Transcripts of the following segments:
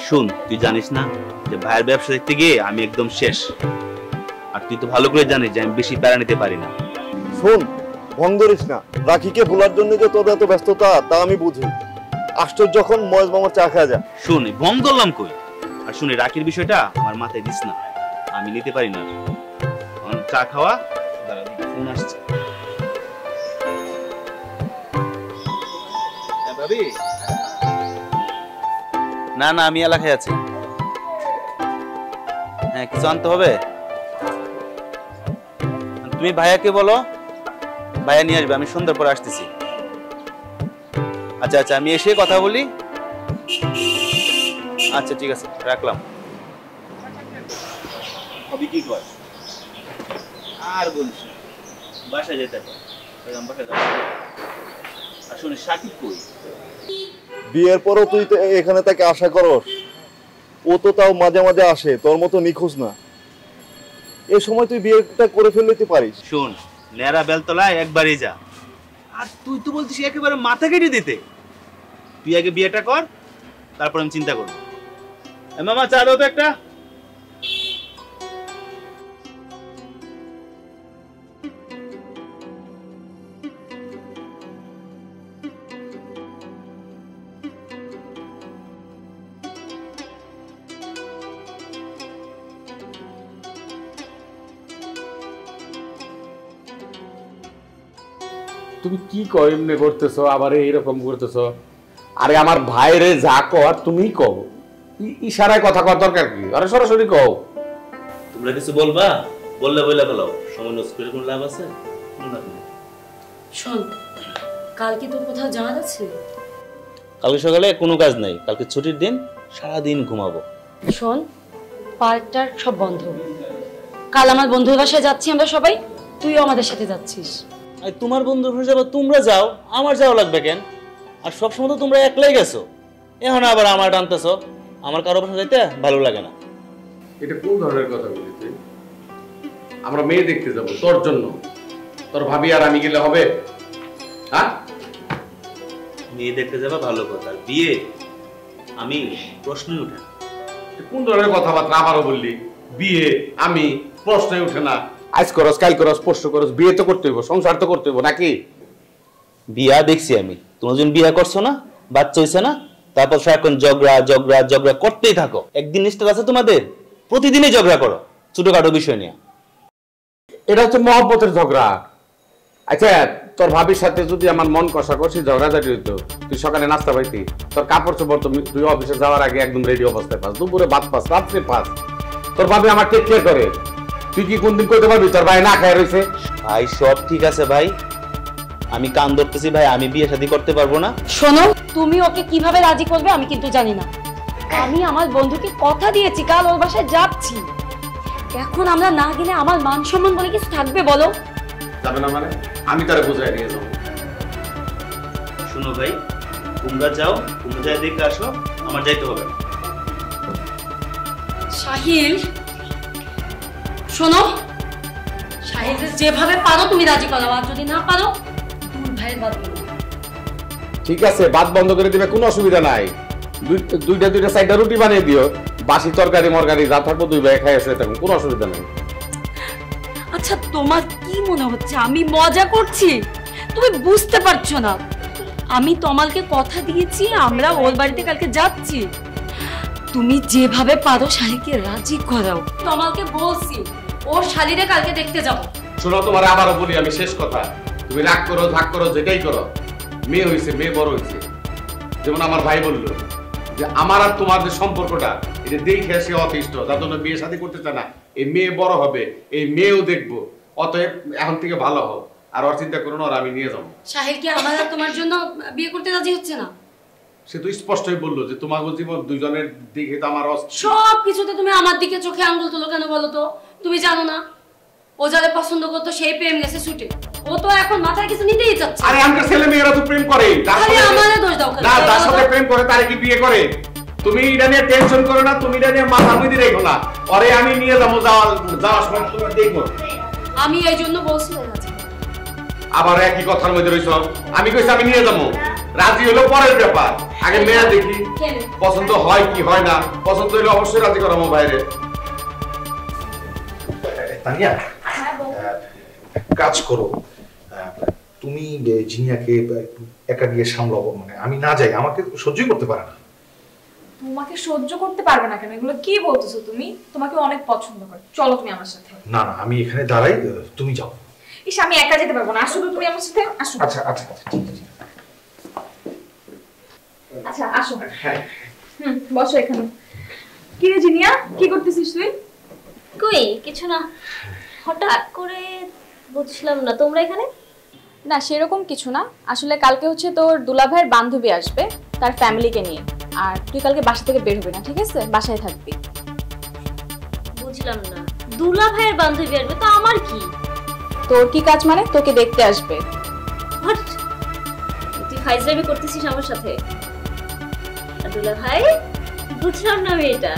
শুন, তুই জানিস না যে ভাইয়ের ব্যবসা দেখতে গিয়ে আমি একদম শেষ। আর তুই তো ভালো করে জানিস যে আমি বেশি প্যারা নিতে পারি না। শোন, ভং ধরিস না। রাখিকে ভোলার জন্য যে তোর এত ব্যস্ততা তা আমি বুঝি। আশ্চর্য, যখন মহেশ মামার চা খাওয়া যায়। শুন, ভং ধরলাম কই? আর শুনে রাখির বিষয়টা আমার মাথায় দিস না, আমি নিতে পারি না। চা খাওয়া ফোন আসছে। না না, আমি এলাকায় আছি। হ্যাঁ, কিছু আনতে হবে। তুমি ভাইয়াকে বলো, ভাইয়া নিয়ে আসবে। আমি সন্ধ্যার পর আসতেছি। আচ্ছা আচ্ছা, আমি এসে কথা বলি। আচ্ছা ঠিক আছে, রাখলাম। কি কর আর বলিস, বাসায় যেতে আর শুনি সাকিব কই? বিয়ের পরও তুই এখানে তাকে আশা করস? ও তো তাও মাঝে মাঝে আসে, তোর মতো নিখোঁজ না। এই সময় তুই বিয়েটা করে ফেলতে পারিস। শোন, নেড়া বেলতলায় একবারই যা। আর তুই তো বলছিস একেবারে মাথা কেটে দিতে। তুই আগে বিয়েটা কর, তারপর আমি চিন্তা করবো। মামা, চা দাও তো একটা। তুমি কি কও এমনি করতেছো, আবার এইরকম করতেছো? আরে আমার ভাইরে যা কর তুমি কও, ইশারায় কথা কর দরকার কি? আরে সরাসরি কও। তোমরা কিছু বলবা, বললে বলে ফেলাও। সময় নষ্ট করে কোনো লাভ আছে? শোন, কালকে তোর কোথাও যাওয়ার আছে? কালকে সকালে কোনো কাজ নাই, কালকে ছুটির দিন, সারাদিন ঘুমাবো। শোন, পার্কটার সব বন্ধ। কাল আমার বন্ধুর বাসায় যাচ্ছি আমরা সবাই, তুইও আমাদের সাথে যাচ্ছিস। তোমার বন্ধু হয়ে যাবো, তোমরা যাও, আমার যাওয়া লাগবে কেন? আর সবসময় তো তোমরা একলাই গেছো, এখন আবার আমার টানতেছো। আমার কারো বাসা যাইতে ভালো লাগে না। এটা কোন ধরনের কথা বলি তুই? আমরা মেয়ে দেখতে যাব তোর জন্য, তোর ভাবি আর আমি গেলে হবে? হ্যাঁ, মেয়ে দেখতে যাবা ভালো কথা, বিয়ে আমি প্রশ্নই উঠে না। কোন ধরনের কথাবার্তা আবারও বললি? বিয়ে আমি প্রশ্নই উঠে না। আজ করস, কাল করস, পরশু করস, বিয়ে তো করতে হইব, সংসার তো করতে হইব নাকি? বিয়া দেখছি আমি, তোমরা যখন বিয়া করছো না, বাচ্চা হইছে না, তারপর সারাক্ষণ ঝগড়া ঝগড়া ঝগড়া করতেই থাকো। একদিন নিষ্ঠা আছে তোমাদের? প্রতিদিনই ঝগড়া করো ছোটখাটো বিষয় নিয়ে। এটা হচ্ছে মহব্বতের ঝগড়া। আচ্ছা, তোর ভাবির সাথে যদি আমার মন কষাকষি ঝগড়াঝাটি হইতো, তুই সকালে নাস্তা পাইতি, তোর কাপড় চোপড় তুই অফিসে যাওয়ার আগে একদম রেডি অবস্থায় পাস, দুপুরে ভাত পাস, রাত্রে পাস। তোর ভাবি আমার টেক কেয়ার করে। তুই কি কোনদিন কইতে পারবি তোর ভাই না খায় রয়েছে? ভাই সব ঠিক আছে ভাই, আমি কান ধরতেছি ভাই, আমি বিয়ে শাদী করতে পারবো না। শোনো, তুমি ওকে কিভাবে রাজি করবে আমি কিন্তু জানি না। আমি আমার বন্ধুকে কথা দিয়েছি কাল ওর বাসায় যাচ্ছি। এখন আমরা না গেলে আমার মান সম্মান বলে কিছু থাকবে বলো? যাবে না মানে? আমি তারে বুঝাই নিয়ে যাবো। শুনো ভাই, তোমরা যাও, তোমরা যাই দেখে আসো, আমার যাইতে হবে না। সাহিল শোনো, সাহিল যেভাবে পারো তুমি রাজি করাও, আর যদি না পারো দুই ভাইয়ের বাদ দিও। ঠিক আছে, ভাত বন্ধ করে দিবে, কোনো অসুবিধা নাই। দুইটা সাইডটা রুটি বানিয়ে দিও, বাসি তরকারি মরকারি যা থাকবো দুই ভাই খাই আসলে থাকুন, কোনো অসুবিধা নেই। আচ্ছা তোমার কি মনে হচ্ছে আমি মজা করছি? তুমি বুঝতে পারছো না, আমি তমালকে কথা দিয়েছি আমরা ওর বাড়িতে কালকে যাচ্ছি। তুমি যেভাবে পারো শালিকে রাজি করাও। তমালকে বলছি ওর শালিরে কালকে দেখতে যাব। শোনো, তোমার আবারও বলি আমি শেষ কথা, তুমি রাগ করো ধাক করো যেটাই করো, মেয়ে হয়েছে, মেয়ে বড় হয়েছে। যেমন আমার ভাই বললো যে আমার আর তোমার যে সম্পর্কটা এটা দেখে সে অতিষ্ঠ, তার জন্য বিয়ে শাদী করতে চায় না। এই মেয়ে বড় হবে, এই মেয়েও দেখবো, অতএব এখন থেকে ভালো হোক, আর ওর চিন্তা করো না, আর আমি নিয়ে যাবো। সাহিল কি আমার আর তোমার জন্য বিয়ে করতে রাজি হচ্ছে না? সে তো স্পষ্টই বললো যে তোমার জীবন দুইজনের দিকে তো আমার সব কিছুতে তুমি আমার দিকে চোখে আঙ্গুল তোলো কেন বলো তো? তুমি জানো না ও যারে পছন্দ করতো সেই প্রেম গেছে ছুটে, ও তো এখন মাথায় কিছু নিতেই চাচ্ছে। আরে আমাদের ছেলে মেয়েরা তো প্রেম করে, খালি আমারে দোষ দাও। না, তার সাথে প্রেম করে তারে কি বিয়ে করে? তুমি এটা নিয়ে টেনশন করো না, তুমি এটা নিয়ে মাথা মুঁধে রেখো না, আরে আমি নিয়ে যাবো, যাওয়ার সময় তুমি দেখবো। আমি এই জন্য বলছি রাজি। আবার একই কথার মধ্যে রইছ, আমি কইছি আমি নিয়ে যাবো, রাজি হলো পরের ব্যাপার, আগে মেয়ে দেখি পছন্দ হয় কি হয় না, পছন্দ হইলে অবশ্যই রাজি করাবো বাইরে। তানিয়া, কাজ করো, তুমি জিনিয়াকে একা দিয়ে সামলাবো, মানে আমি না যাই, আমাকে সহ্যই করতে পারে না। তোমাকে সহ্য করতে পারবে না কেন? এগুলো কি বলতেছো তুমি? তোমাকে অনেক পছন্দ করে, চলো তুমি আমার সাথে। না না, আমি এখানে দাঁড়াই, তুমি যাও। ইস, আমি একা যেতে পারবো না, আসো তো তুমি আমার সাথে, আসো। আচ্ছা আচ্ছা আচ্ছা, ঠিক আছে। আচ্ছা আসো। হ্যাঁ, বসো এখানে। কি রে জিনিয়া, কি করতেছিস তুই? কই কিছু না, হঠাৎ করে বুঝলাম না তোমরা এখানে। না সেরকম কিছু না, আসলে কালকে হচ্ছে তোর দুলাভাইয়ের বান্ধবী আসবে তার ফ্যামিলিকে নিয়ে, আর তুই কালকে বাসা থেকে বের হবি না, ঠিক আছে? বাসায় থাকবি। বুঝলাম না, দুলা ভাইয়ের বান্ধবী আসবে তো আমার কি? তোর কি কাজ মানে? তোকে দেখতে আসবে। হোয়াট? তুই ফাইজলামি করতেছিস আমার সাথে? দুলা ভাই, বুঝলাম না আমি এটা,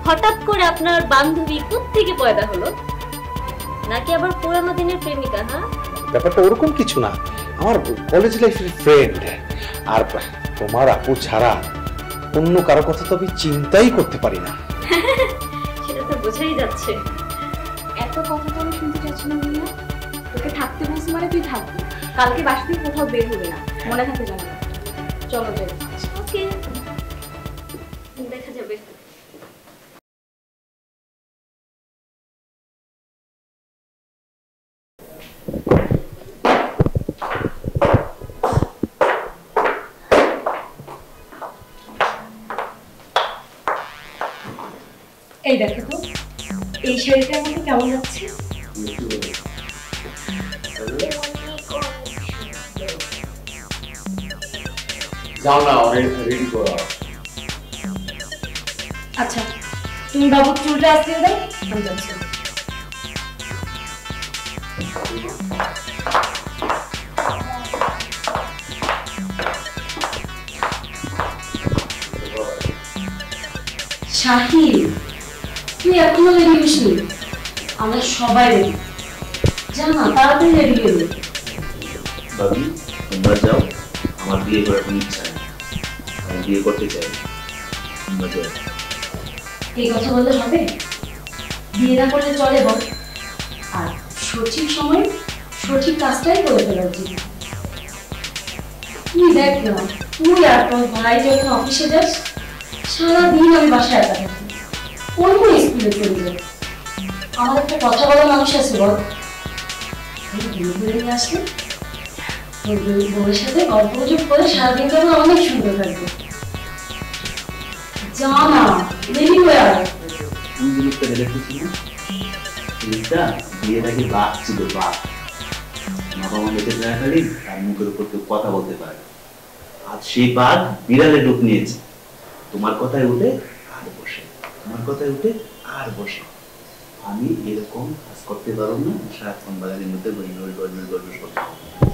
হঠাৎ করে আপনার বান্ধবী কোত্থেকে পয়দা হলো? নাকি আবার পুরানো দিনের প্রেমিকা? হ্যাঁ, ব্যাপারটা ওরকম কিছু না, আমার কলেজ লাইফের ফ্রেন্ড, আর তোমার আপু ছাড়া অন্য কারো কথা তো আমি চিন্তাই করতে পারি না। সেটা তো বোঝাই যাচ্ছে। এত কথা তো আমি শুনতে চাচ্ছি না মিয়া, তোকে থাকতে বলছি মানে তুই থাকবি, কালকে বাসা থেকে কোথাও বের হবে না, মনে থাকে জানি না। চলো যাই। ওকে, দেখা যাবে। এই দেখো তো এই শাড়িটার মধ্যে কেমন লাগছে? যাও না, রেডি করো। আচ্ছা তুমি বাবুর চুলটা আসতে দাও, আমি যাচ্ছি। শাহিদ, তুই এখনো রেডি হসনি? আমরা সবাই রেডি, জানা তাড়াতাড়ি রেডি হলো। ভাবি তোমরা যাও, আমার বিয়ে করার কোনো ইচ্ছা নেই, আমি বিয়ে করতে চাই। তোমরা যাও। এই কথা বললে হবে? বিয়ে না করলে চলে বল, আর সঠিক সময় সঠিক কাজটাই করে ফেলা উচিত। তুই দেখ না, তুই আর তোর ভাই যখন অফিসে যাস সারাদিন আমি বাসায় একা থাকি, কোন কোন স্কুলে চলে যাই। আমার একটা কথা বলা মানুষ আছে বল, ঘুরে নিয়ে আসলে বউয়ের সাথে গল্প গুজব করে সারাদিন তো অনেক সুন্দর থাকবে। যা না, রেডি হয়ে আয়। তুমি যে লোকটা দেখেছি না, লোকটা বিয়ের আগে বাঘ ছিল, বাঘ। বাবা মা দেখে যায় খালি তার মুখের উপর কেউ কথা বলতে পারে, আজ সেই বাঘ বিড়ালে রূপ নিয়েছে। তোমার কথায় উঠে আর বসে, তোমার কথায় উঠে আর বসে। আমি এরকম কাজ করতে পারবো না, সারাক্ষণ বাগানের মধ্যে গড়গড় করতে।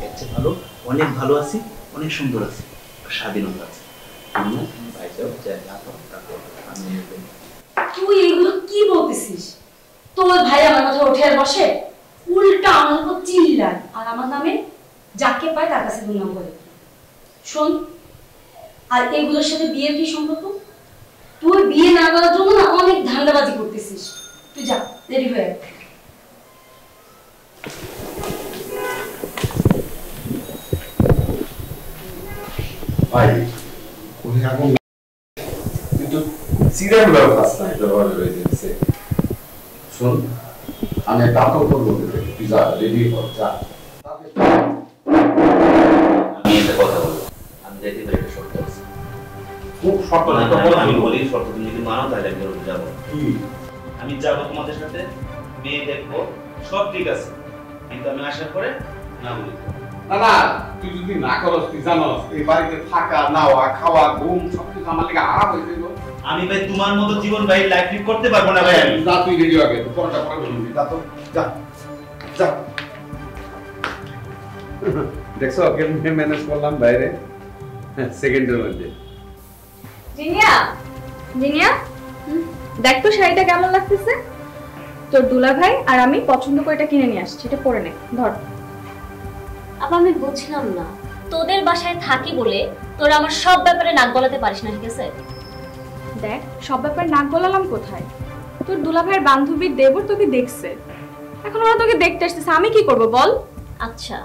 এর চেয়ে ভালো, অনেক ভালো আছি, অনেক সুন্দর আছি। স্বাধীনতা আছে। তুই এগুলো কি বলতেছিস? তোর ভাই আমার মাথায় উঠে আর বসে, উল্টা আমার উপর চিল্লায় আর আমার নামে যাকে পায় তার কাছে দুর্নাম করে। শোন, আর এগুলোর সাথে বিয়ের কি সম্পর্ক? তুই বিয়ে না করার জন্য না অনেক ধান্দাবাজি করতেছিস। তুই যা, দেরি হয়ে যাবে। ভাই উনি এখন কিন্তু সিরিয়াল ব্যবস্থা নাই ব্যবহার হয়ে যাচ্ছে। শুন, আমি একটা আতঙ্ক করবো, তুই যা রেডি কর, যা। আমি একটা কথা বলবো, আমি যেতে পারি একটা শর্ত আছে। খুব শর্ত না, না, না, আমি বলি শর্ত তুমি যদি মানো তাহলে আমি ওর যাবো। আমি যাবো তোমাদের সাথে, মেয়ে দেখবো, সব ঠিক আছে, কিন্তু আমি আসার পরে না বলি। না না, তুই যদি না করস, তুই জানস এই বাড়িতে থাকা নাওয়া খাওয়া ঘুম সবকিছু আমার লেগে আরাম হয়ে যাইব। আমি ভাই তোমার মতো জীবন ভাই লাইফ লিড করতে পারবো না ভাই। আমি যা, তুই রেডি আগে, পরটা পরে বলবি। যা তো, যা যা। দেখছো কেমনে ম্যানেজ করলাম বাইরে সেকেন্ডের মধ্যে। জিনিয়া, জিনিয়া, দেখ তো শাড়িটা কেমন লাগতেছে। তোর দুলা ভাই আর আমি পছন্দ করে এটা কিনে নিয়ে আসছি, এটা পরে নে। ধর। আবার আমি বুঝলাম না, তোদের বাসায় থাকি বলে তোরা আমার সব ব্যাপারে নাক গলাতে পারিস না, ঠিক আছে? দেখ, সব ব্যাপারে নাক গলালাম কোথায়? তোর দুলা ভাইয়ের বান্ধবীর দেবর তোকে দেখছে, এখন ওরা তোকে দেখতে আসতেছে, আমি কি করব বল? আচ্ছা,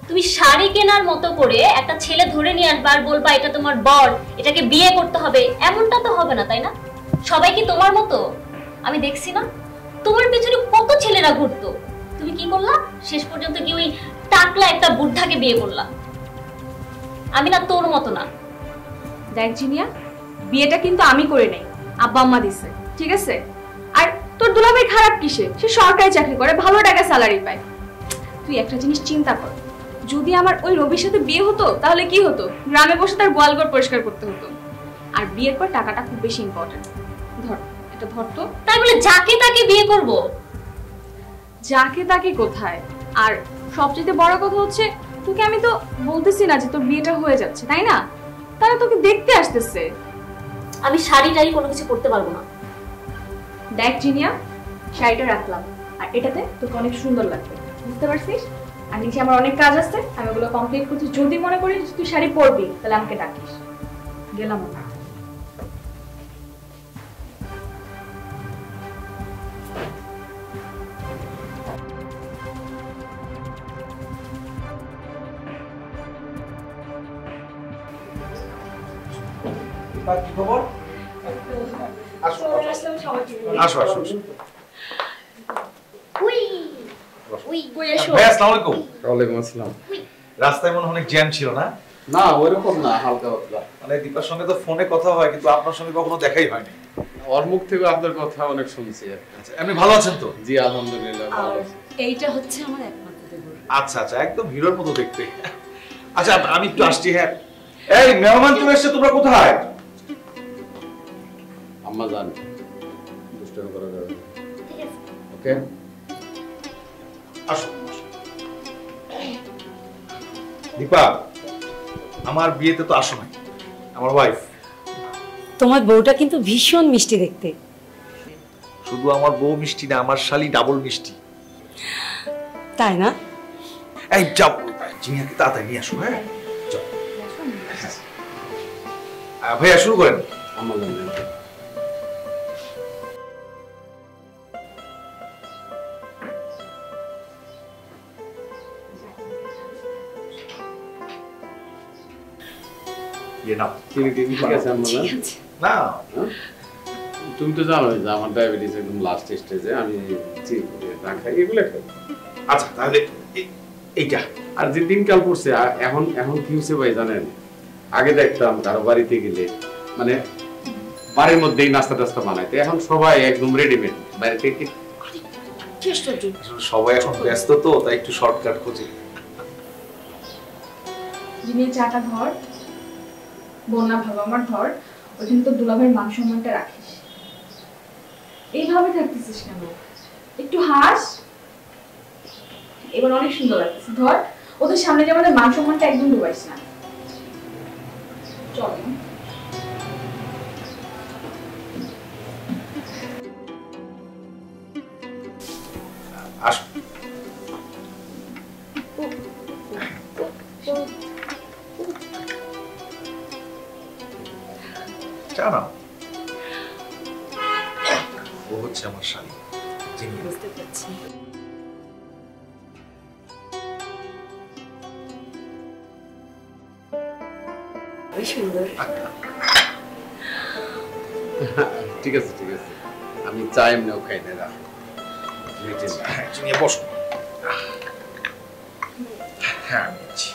তুমি শাড়ি কেনার মতো করে একটা ছেলে ধরে নিয়ে আসবা আর বলবা এটা তোমার বর, এটাকে বিয়ে করতে হবে, এমনটা তো হবে না, তাই না? সবাই কি তোমার মতো? আমি দেখছি না তোমার পেছনে কত ছেলেরা ঘুরতো, তুমি কি করলা? শেষ পর্যন্ত কি ওই টাকলা একটা বুদ্ধাকে বিয়ে করলা। আমি না তোর মতো না। দেখ জিনিয়া, বিয়েটা কিন্তু আমি করে নেই, আব্বা আম্মা দিছে, ঠিক আছে? আর তোর দুলাভাই খারাপ কিসে? সে সরকারি চাকরি করে, ভালো টাকা স্যালারি পায়। তুই একটা জিনিস চিন্তা কর, যদি আমার ওই রবির সাথে বিয়ে হতো তাহলে কি হতো? গ্রামে বসে তার গোয়ালঘর পরিষ্কার করতে হতো। আর বিয়ের পর টাকাটা খুব বেশি ইম্পর্টেন্ট। ধর, এটা ধর তো। তাই বলে যাকে তাকে বিয়ে করব? যাকে তাকে কোথায়? আর সবচেয়ে বড় কথা হচ্ছে, তোকে আমি তো বলতেছি না যে তোর বিয়েটা হয়ে যাচ্ছে, তাই না? তারা তোকে দেখতে আসতেছে। আমি শাড়ি টাড়ি কোনো কিছু করতে পারবো না। দেখ জিনিয়া, শাড়িটা রাখলাম, আর এটাতে তোকে অনেক সুন্দর লাগবে, বুঝতে পারছিস? আর নিচে আমার অনেক কাজ আছে, আমি ওগুলো কমপ্লিট করছি। যদি মনে করিস তুই শাড়ি পরবি তাহলে আমাকে ডাকিস। গেলাম না। কি খবর? আসো আসো আসো। উই উই কই এসো। ভাই আসসালামু আলাইকুম। ওয়ালাইকুম আসসালাম। রাস্তায় মনে অনেক জ্যাম ছিল না? না ওইরকম না, হালকা পাতলা। মানে দীপার সঙ্গে তো ফোনে কথা হয়, কিন্তু আপনার সঙ্গে কখনো দেখাই হয়নি। ওর মুখ থেকে আপনার কথা অনেক শুনছি। আচ্ছা, এমনি ভালো আছেন তো? জি আলহামদুলিল্লাহ ভালো আছি। এইটা হচ্ছে আমার একমাত্র দেবর। আচ্ছা আচ্ছা, একদম হিরোর মতো দেখতে। আচ্ছা আমি একটু আসছি। হ্যাঁ, এই মেহমান চলে এসেছে, তোমরা কোথায়? আম্মা জান, দুষ্টামি করা যাবে না। ঠিক আছে। ওকে, আসো। দীপা, আমার বিয়েতে তো আসো নাই, আমার ওয়াইফ। তোমার বউটা কিন্তু ভীষণ মিষ্টি দেখতে। শুধু আমার বউ মিষ্টি না, আমার শালি ডাবল মিষ্টি। তাই না? এই যাও, জিনিয়াকে তাড়াতাড়ি নিয়ে আসো। হ্যাঁ চল। ভাইয়া শুরু করেন। আম্মা জান ঠিক আছে আম্মা জান। না তুমি তো জানো যে আমার ডায়াবেটিস একদম লাস্ট স্টেজে, আমি না খাই, এগুলো খাই। আচ্ছা তাহলে এইটা। আর যে দিনকাল পড়ছে এখন এখন কি হচ্ছে ভাই জানেন, আগে দেখতাম কারো বাড়িতে গেলে মানে বাড়ির মধ্যেই নাস্তা টাস্তা বানাইতে, এখন সবাই একদম রেডিমেড বাইরে থেকে। সবাই এখন ব্যস্ত তো, তাই একটু শর্টকাট খুঁজি। জিনিয়া চাটা ধর, বন্যা ভালো আমার ধর, ওইখানে তো দুলাভাইয়ের মান সম্মানটা রাখিস। এইভাবে থাকতেছিস কেন? একটু হাস, এবার অনেক সুন্দর লাগতেছে। ধর, ওদের সামনে যে আমাদের মান সম্মানটা একদম ডুবাইস না। চলো। আসো। চা নাও। ও হচ্ছে আমার স্বামী। বুঝতে পারছি। সুন্দর। ঠিক আছে ঠিক আছে, আমি চা এমনিও খাই না। রাখ নিয়ে বসো। হ্যাঁ নিচ্ছি।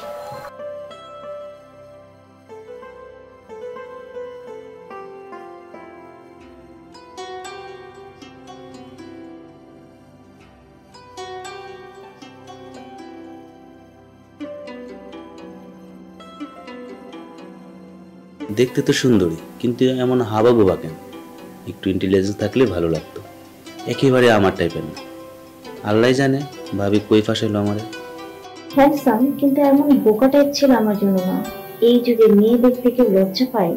দেখতে তো সুন্দরী, কিন্তু এমন হাবাগোবা কেন? একটু ইন্টেলিজেন্স থাকলে ভালো লাগতো। একেবারে আমার টাইপের না। আল্লাহ জানে ভাবি কই ফাঁসাইলো আমারে। হ্যান্ডসাম, কিন্তু এমন বোকা টাইপ ছিল আমার জন্য না। এই যুগে মেয়ে দেখতে কেউ লজ্জা পায়,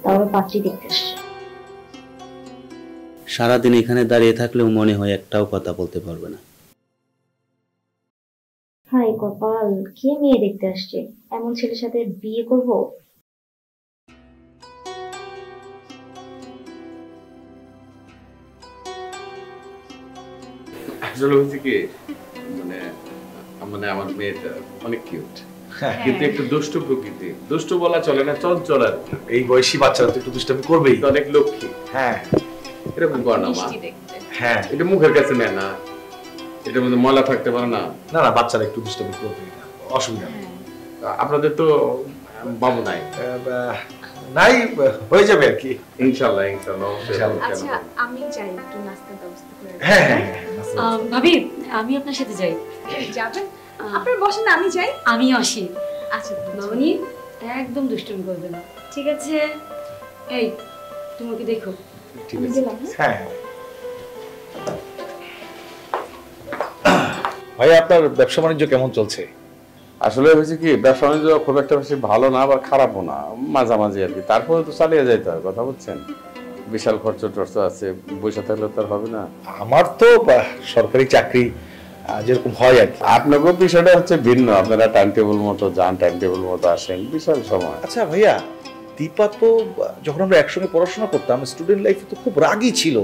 তাও পাত্রী দেখতে আসছে। সারাদিন এখানে দাঁড়িয়ে থাকলেও মনে হয় একটাও কথা বলতে পারবে না। হাই কপাল, কে মেয়ে দেখতে আসছে? এমন ছেলের সাথে বিয়ে করব? আসলে হচ্ছে কি, মানে মানে আমার মেয়েটা অনেক কিউট, কিন্তু একটু দুষ্ট প্রকৃতি। দুষ্ট বলা চলে না, চঞ্চল আর কি। এই বয়সী বাচ্চারা তো একটু দুষ্টামি করবেই। অনেক লক্ষ্মী। হ্যাঁ এরকম কর না মা। হ্যাঁ, এটা মুখের কাছে নেয় না, এটার মধ্যে ময়লা থাকতে পারে না। না না, বাচ্চারা একটু দুষ্টামি করবেই না, অসুবিধা নেই। আপনাদের তো বাবু নাই? নাই, হয়ে যাবে আর কি। ইনশাআল্লাহ ইনশাআল্লাহ। আচ্ছা আমি যাই, একটু নাস্তার ব্যবস্থা করে। হ্যাঁ হ্যাঁ। ভাবি, আমি আপনার সাথে যাই। যাবেন? আপনার বসেন না, আমি যাই। আমি আসি। আচ্ছা মামনি, একদম দুষ্টুমি করবে না, ঠিক আছে? এই, তুমি কি দেখো। ঠিক আমি আছে। গেলাম। হ্যাঁ ভাই, আপনার ব্যবসা বাণিজ্য কেমন চলছে? আসলে হয়েছে কি, ব্যবসা বাণিজ্য খুব একটা বেশি ভালো না, আবার খারাপও না, মাঝামাঝি আর কি। তারপরে তো চালিয়ে যাইতে হয়, কথা বুঝছেন? বিশাল খরচ টর্চ আছে, বসে থাকলে তো আর হবে না। আমার তো সরকারি চাকরি যেরকম হয় আর কি। আপনাকেও বিষয়টা হচ্ছে ভিন্ন, আপনারা টাইম টেবিল মতো যান, টাইম টেবিল মতো আসেন, বিশাল সময়। আচ্ছা ভাইয়া, দীপা তো যখন আমরা একসঙ্গে পড়াশোনা করতাম স্টুডেন্ট লাইফে তো খুব রাগী ছিল,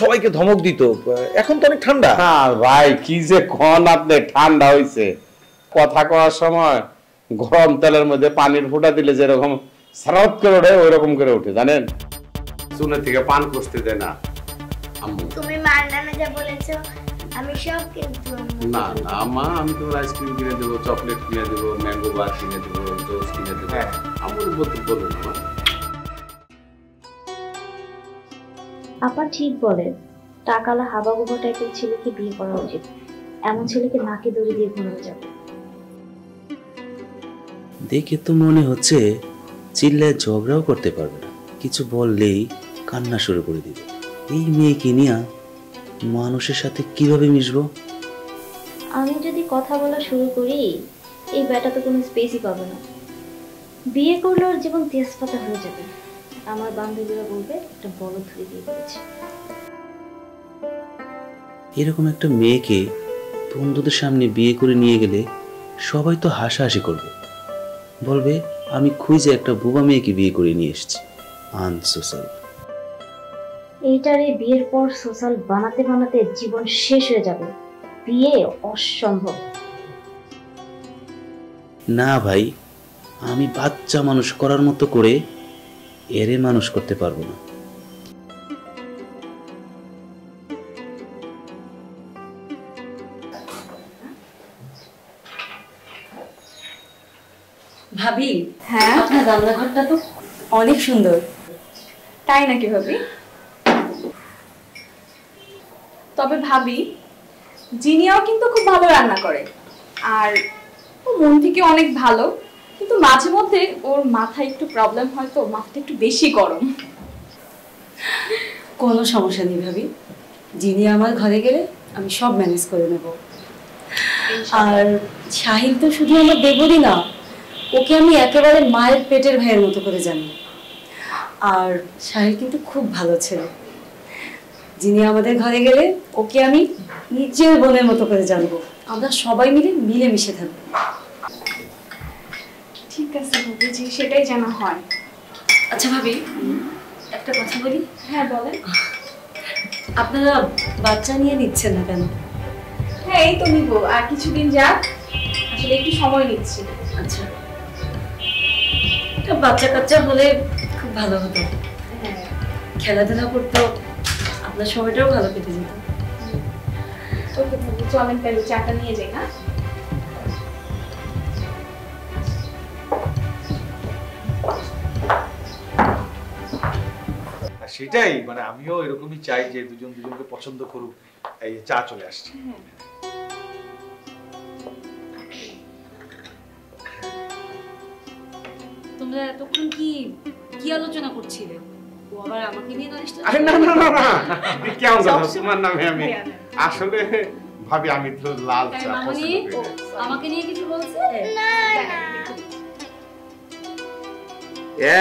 সবাইকে ধমক দিত। এখন তো অনেক ঠান্ডা। হ্যাঁ ভাই, কি যে কোন আপনি, ঠান্ডা হইছে। কথা কওয়ার সময় গরম তেলের মধ্যে পানির ফোঁটা দিলে যেরকম সারাত করে ওঠে, ওই রকম করে ওঠে, জানেন? চুনে থেকে পান কষতে দেয় না আম্মু। তুমি মার নামে যা বলেছো আমি সব কিন্তু না না মা, আমি তোমার আইসক্রিম কিনে দেবো, চকলেট কিনে দেবো, ম্যাঙ্গো বার কিনে দেবো, জুস কিনে দেবো। আমার বলতে বলবো না মা। আপা ঠিক বলে, টাকালা হাবাগোবা টাইপের ছেলেকে বিয়ে করা উচিত। এমন ছেলেকে নাকে দড়ি দিয়ে ঘুমানো যাবে। দেখে তো মনে হচ্ছে চিল্লায় ঝগড়াও করতে পারবে না, কিছু বললেই কান্না শুরু করে দিবে। এই মেয়েকে নিয়ে মানুষের সাথে কিভাবে মিশবো? আমি যদি কথা বলা শুরু করি, এই ব্যাটা তো কোনো স্পেসই পাবে না। বিয়ে করলে ওর জীবন তেজপাতা হয়ে যাবে। আমার বান্ধবীরা বলবে একটা বড় ধরে বিয়ে করেছে। এরকম একটা মেয়েকে বন্ধুদের সামনে বিয়ে করে নিয়ে গেলে সবাই তো হাসাহাসি করবে, বলবে আমি খুঁজে একটা বোবা মেয়েকে বিয়ে করে নিয়ে এসেছি, আনসোশ্যাল। এইটারে বিয়ের পর সোশ্যাল বানাতে বানাতে জীবন শেষ হয়ে যাবে। বিয়ে অসম্ভব। না ভাই, আমি বাচ্চা মানুষ করার মতো করে এরে মানুষ করতে পারবো না। ভাবি, হ্যাঁ আপনার রান্নাঘরটা তো অনেক সুন্দর। তাই নাকি ভাবি? তবে ভাবি জিনিয়াও কিন্তু খুব ভালো রান্না করে, আর ও মন থেকে অনেক ভালো, কিন্তু মাঝে মধ্যে ওর মাথায় একটু প্রবলেম হয়, তো মাথাটা একটু বেশি গরম। কোনো সমস্যা নেই ভাবি, যিনি আমার ঘরে গেলে আমি সব ম্যানেজ করে নেব। আর শাহিন তো শুধু আমার দেবরই না, ও ওকে আমি একেবারে মায়ের পেটের ভাইয়ের মতো করে জানি। আর সাহিল কিন্তু খুব ভালো ছেলে। যিনি আমাদের ঘরে গেলে ওকে আমি নিজের বোনের মতো করে জানবো। আমরা সবাই মিলে মিলেমিশে থাকবো। ঠিক আছে ভাবি, সেটাই যেন হয়। আচ্ছা ভাবি, একটা কথা বলি। হ্যাঁ বলেন। আপনারা বাচ্চা নিয়ে নিচ্ছেন না কেন? হ্যাঁ এই তো নিব, আর কিছুদিন যাক, আসলে একটু সময় নিচ্ছি। আচ্ছা, বাচ্চা কাচ্চা হলে খুব ভালো হতো। খেলাধুলা করতো, আপনার সময়টাও ভালো কেটে যেত। ওকে ভাবি, চলেন তাহলে চাটা নিয়ে যাই। না সেটাই, মানে আমিও এরকমই চাই যে দুজন দুজনকে পছন্দ করুক। এই চা চলে আসছে। তোমরা এতক্ষণ কি আলোচনা করছিলে? ও আবার আমাকে নিয়ে নালিশ? আরে না না না না, কেমন কথা, তোমার নামে আমি আসলে ভাবি আমি তো লাল চা মামনি আমাকে নিয়ে কিছু বলছে? না না,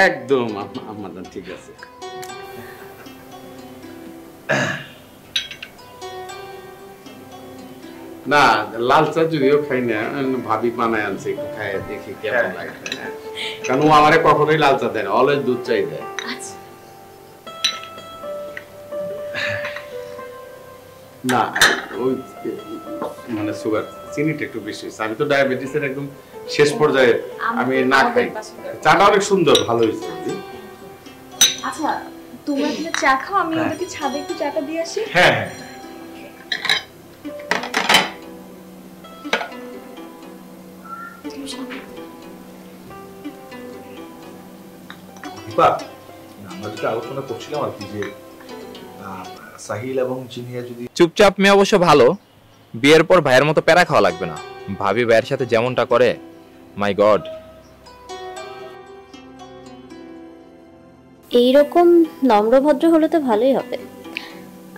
একদম আমাদের ঠিক আছে। না লাল চা যদিও খাই না, ভাবি বানায় আনছে, একটু খাই দেখি কেমন লাগে। কারণ ও আমারে কখনোই লাল চা দেয় না, অলওয়েজ দুধ চাই দেয়। না ওই মানে সুগার চিনিটা একটু বেশি হয়েছে। আমি তো ডায়াবেটিসের একদম শেষ পর্যায়ে, আমি না খাই। চাটা অনেক সুন্দর, ভালো হয়েছে। আচ্ছা তোমরা তাহলে চা খাও, আমি ওদেরকে ছাদে একটু চাটা দিয়ে আসি। হ্যাঁ হ্যাঁ, দীপা, আমরা যেটা আলোচনা করছিলাম আর কি, যে সাহিল এবং জিনিয়া যদি চুপচাপ মেয়ে অবশ্য ভালো, বিয়ের পর ভাইয়ের মতো প্যারা খাওয়া লাগবে না। ভাবি ভাইয়ের সাথে যেমনটা করে, মাই গড। এইরকম নম্রভদ্র হলে তো ভালোই হবে।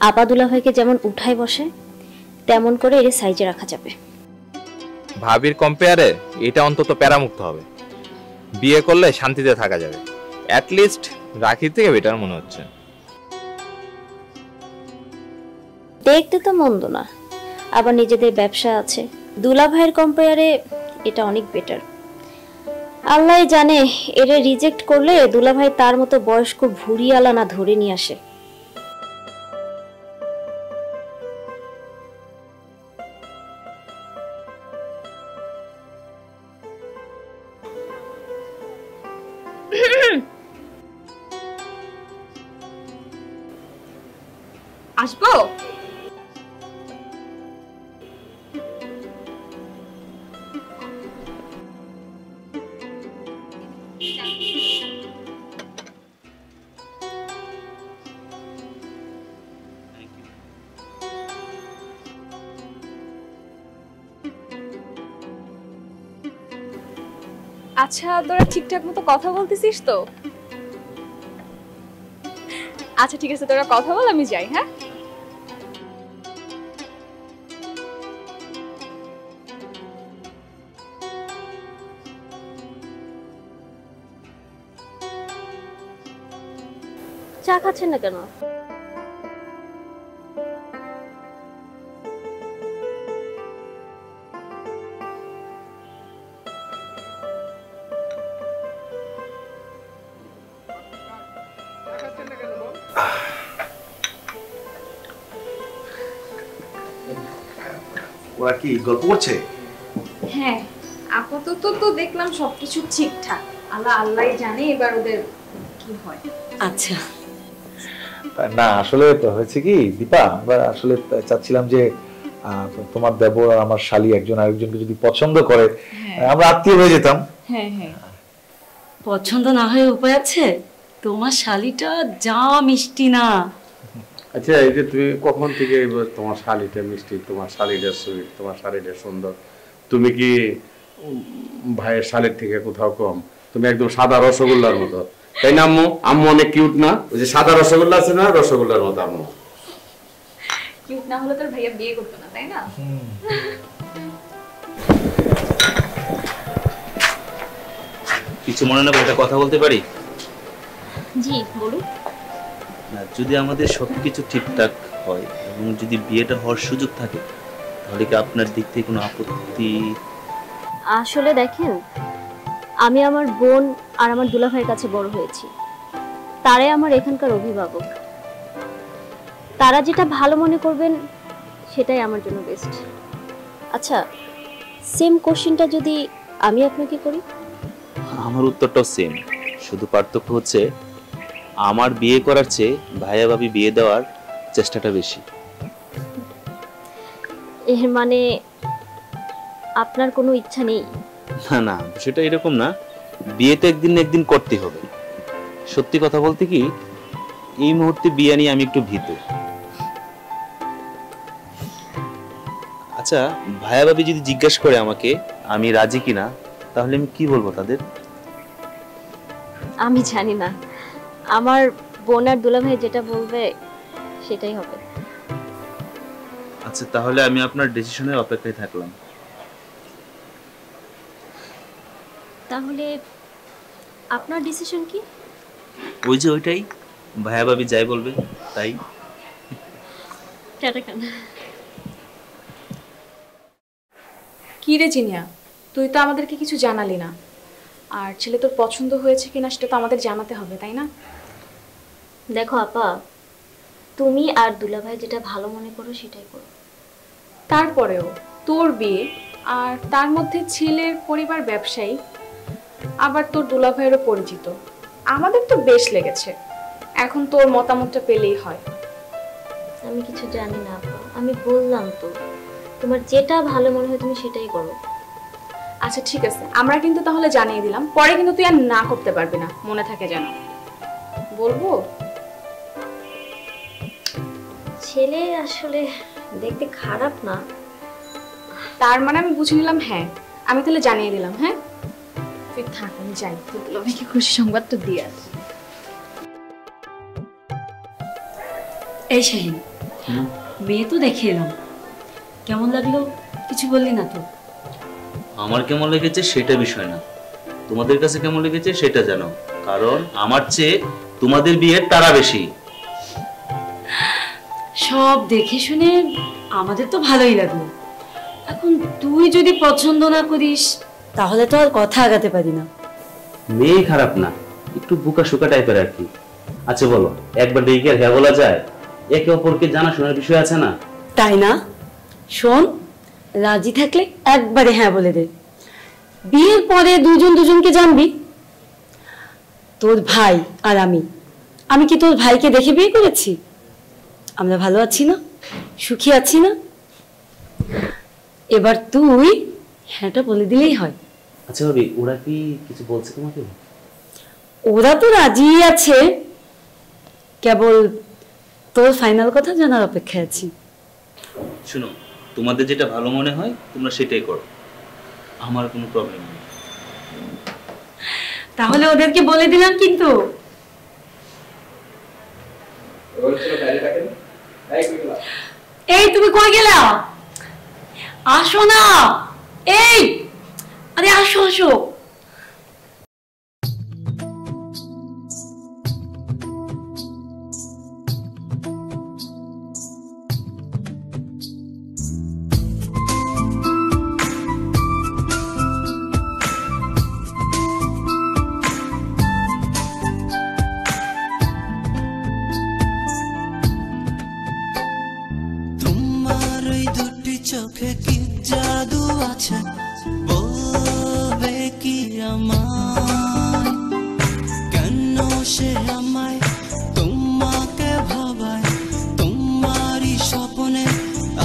আপা দুলাভাইকে যেমন উঠায় বসে তেমন করে এর সাইজে রাখা যাবে। ভাবির কম্পেয়ারে এটা অন্তত প্যারামুক্ত হবে। বিয়ে করলে শান্তিতে থাকা যাবে। অ্যাটলিস্ট রাখির থেকে বেটার মনে হচ্ছে। দেখতে তো মন্দ না, আবার নিজেদের ব্যবসা আছে। দুলাভাইয়ের কম্পেয়ারে এটা অনেক বেটার। আল্লাহ জানে এরে রিজেক্ট করলে দুলাভাই তার মতো বয়স্ক ভুড়িয়ালা না ধরে নিয়ে আসে। আসবো? আচ্ছা তোরা ঠিকঠাক মতো কথা বলতেছিস তো? আচ্ছা ঠিক আছে, তোরা কথা বল, আমি যাই। হ্যাঁ চা খাচ্ছেন না কেন? ওরা কি গল্প করছে? হ্যাঁ আপাতত তো দেখলাম সবকিছু ঠিকঠাক। আল্লাহ আল্লাহই জানে এবার ওদের কি হয়। আচ্ছা না আসলে হয়েছে কি দীপা, আমরা আসলে চাচ্ছিলাম যে তোমার দেবর আর আমার শালি একজন আরেকজনকে যদি পছন্দ করে আমরা আত্মীয় হয়ে যেতাম। হ্যাঁ হ্যাঁ, পছন্দ না হয়ে উপায় আছে? তোমার শালিটা যা মিষ্টি না। আচ্ছা এই যে তুমি কখন থেকে তোমার শালিটা মিষ্টি, তোমার শালিটা সুইট, তোমার শালিটা সুন্দর, তুমি কি ভাইয়ের শালির থেকে কোথাও কম? তুমি একদম সাদা রসগোল্লার মতো, তাই না আম্মু? আম্মু অনেক কিউট না? ওই যে সাদা রসগোল্লা আছে না, রসগোল্লার মতো আম্মু। কিউট না হলে তোর ভাইয়া বিয়ে করতো না, তাই না? কিছু মনে না একটা কথা বলতে পারি? জি বলুন। না, যদি আমাদের সবকিছু ঠিকঠাক হয় এবং যদি বিয়েটা হওয়ার সুযোগ থাকে তাহলে কি আপনার দিক থেকে কোনো আপত্তি? আসলে দেখেন, আমি আমার বোন আর আমার দুলাভাইয়ের কাছে বড় হয়েছি, তারাই আমার এখানকার অভিভাবক। তারা যেটা ভালো মনে করবেন সেটাই আমার জন্য বেস্ট। আচ্ছা, সেম কোশ্চেনটা যদি আমি আপনাকে করি? আমার উত্তরটাও সেম, শুধু পার্থক্য হচ্ছে আমার বিয়ে করার চেয়ে ভাইয়া ভাবি বিয়ে দেওয়ার চেষ্টাটা বেশি। এর মানে আপনার কোনো ইচ্ছা নেই? না না, সেটা এরকম না, বিয়ে তো একদিন না একদিন করতে হবে। সত্যি কথা বলতে কি, এই মুহূর্তে বিয়ে নিয়ে আমি একটু ভীতু। আচ্ছা, ভাইয়া ভাবি যদি জিজ্ঞেস করে আমাকে আমি রাজি কিনা, তাহলে আমি কি বলবো তাদের? আমি জানি না, আমার বোন আর দুলাভাই যেটা বলবে সেটাই হবে। আচ্ছা, তাহলে আমি আপনার ডিসিশনের অপেক্ষায় থাকলাম। তাহলে আপনার ডিসিশন কি? ওই যে ওইটাই, ভাইয়া ভাবি যাই বলবে তাই। কি রে জিনিয়া, তুই তো আমাদেরকে কিছু জানালি না, আর ছেলে তোর পছন্দ হয়েছে কিনা সেটা তো আমাদের জানাতে হবে, তাই না? দেখো আপা, তুমি আর দুলাভাই যেটা ভালো মনে করো সেটাই করো। তারপরেও তোর বিয়ে, আর তার মধ্যে ছেলের পরিবার ব্যবসায়ী, আবার তোর দুলাভাইয়েরও পরিচিত, আমাদের তো বেশ লেগেছে। এখন তোর মতামতটা পেলেই হয়। আমি কিছু জানি না আপা, আমি বললাম তো, তোমার যেটা ভালো মনে হয় তুমি সেটাই করো। আচ্ছা ঠিক আছে, আমরা কিন্তু তাহলে জানিয়ে দিলাম, পরে কিন্তু তুই আর না করতে পারবি না, মনে থাকে যেন। বলবো ছেলে আসলে দেখতে খারাপ না। তার মানে আমি বুঝে নিলাম, হ্যাঁ আমি তাহলে জানিয়ে দিলাম। হ্যাঁ তুই থাক, আমি যাই, তুই দুলাভাইকে খুশি সংবাদটা দিয়ে আস। এই শাহিন, মেয়ে তো দেখে এলাম, কেমন লাগলো কিছু বললি না তো? আমার কেমন লেগেছে সেটা বিষয় না, তোমাদের কাছে কেমন লেগেছে সেটা জানো, কারণ আমার চেয়ে তোমাদের বিয়ের তারা বেশি। সব দেখে শুনে আমাদের তো ভালোই লাগলো, এখন তুই যদি পছন্দ না করিস তাহলে তো আর কথা আগাতে পারি না। মেয়ে খারাপ না, একটু বুকা শুকা টাইপের আর কি। আচ্ছা বলো, একবার ডেকে আর হ্যাঁ বলা যায়? একে অপরকে জানাশোনার বিষয় আছে না? তাই না? শোন, রাজি থাকলে একবারে হ্যাঁ বলে দে, বিয়ের পরে দুজন দুজনকে জানবি। তোর ভাই আর আমি কি তোর ভাইকে দেখে বিয়ে করেছি? আমরা ভালো আছি না, সুখী আছি না? এবার তুই হ্যাঁটা বলে দিলেই হয়। আচ্ছা ভাবি, ওরা কি কিছু বলছে তোমাকে? ওরা তো রাজি আছে, কেবল তোর ফাইনাল কথা জানার অপেক্ষায় আছি। শুনো, তোমাদের যেটা ভালো মনে হয় তোমরা সেটাই করো, আমার কোনো প্রবলেম নেই। তাহলে ওদেরকে বলে দিলাম কিন্তু। এই তুমি কই গেলা? আসো না, এই আরে আসো আসো। চোখে কি জাদু আছে, বলবে কি আমায়, কেন সে আমায় তোমাকে ভাবায়, তোমারই স্বপ্নে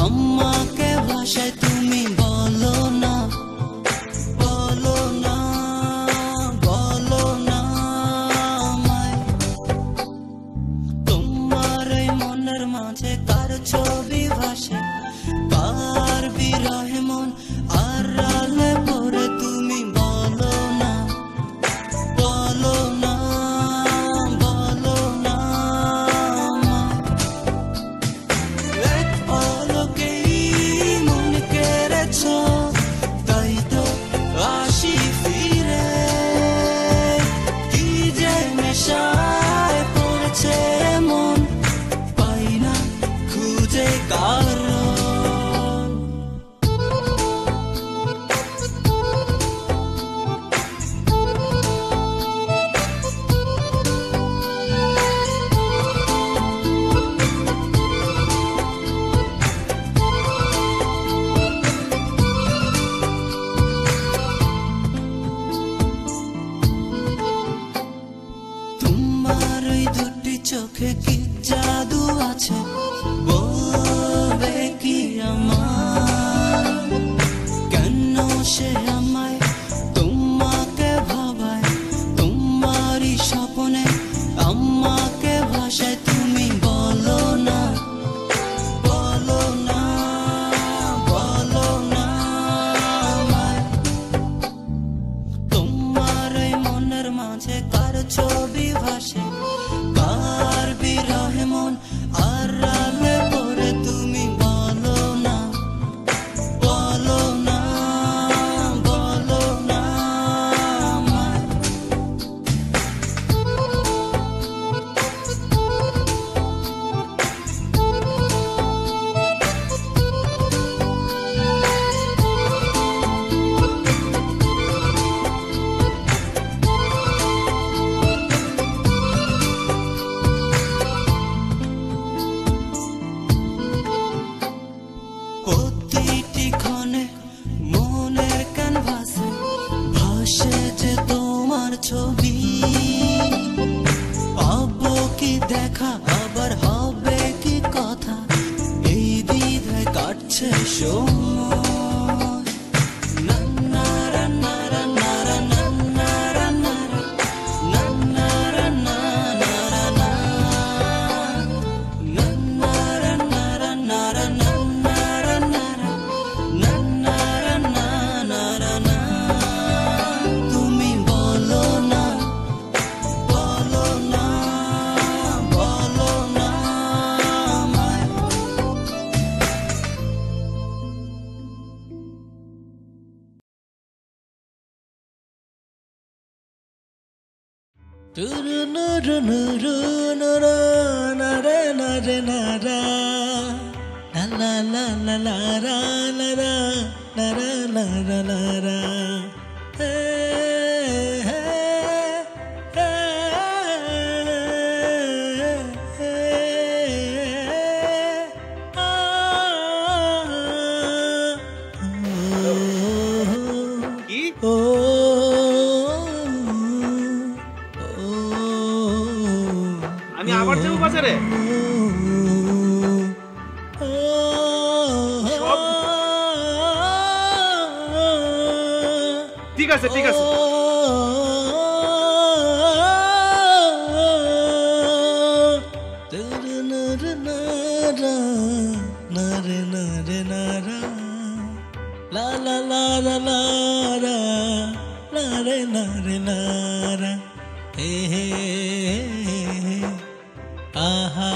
আমাকে ভাষায়, তুমি বলো না বলো না বলো না আমায়, তোমার এই মনের মাঝে কার ছবি ভাসে, কার বিরহে মন আড়ালে পড়ে, তুমি বলো না চোখে কি জাদু আছে বলবে কি আমার কেন সে আমায় তোমাকে ভাবায় তোমারই স্বপ্নে আমাকে ভাষায় তুমি বলো না বলো না বলো না আমায় তোমার এই মনের মাঝে কার ছবি ভাসে কার বিরহে মন আড়ালে পড়ে তুমি বলো না বলো না বলো না আমায় প্রতিটি ক্ষণে মনের ক্যানভাসে ভাসে যে তোমার ছবি পাবো কি দেখা আবার হবে কি কথা এই দ্বিধায় কাটছে সময় না না রা না রা না রা না না রা না রা না না রা না না রা না না না রা না রা না রা না না রা না রা না না রা না না রা না তুমি বলো না বলো না বলো না আমায় Turu nuru nuru nuru nare nare nara la la la la la la la la nara nara nara hey hey hey oh আমি আবার যাবো বাজারে ঠিক আছে ঠিক আছে nare nare nara la la la la la la nare nare nara hey hey aha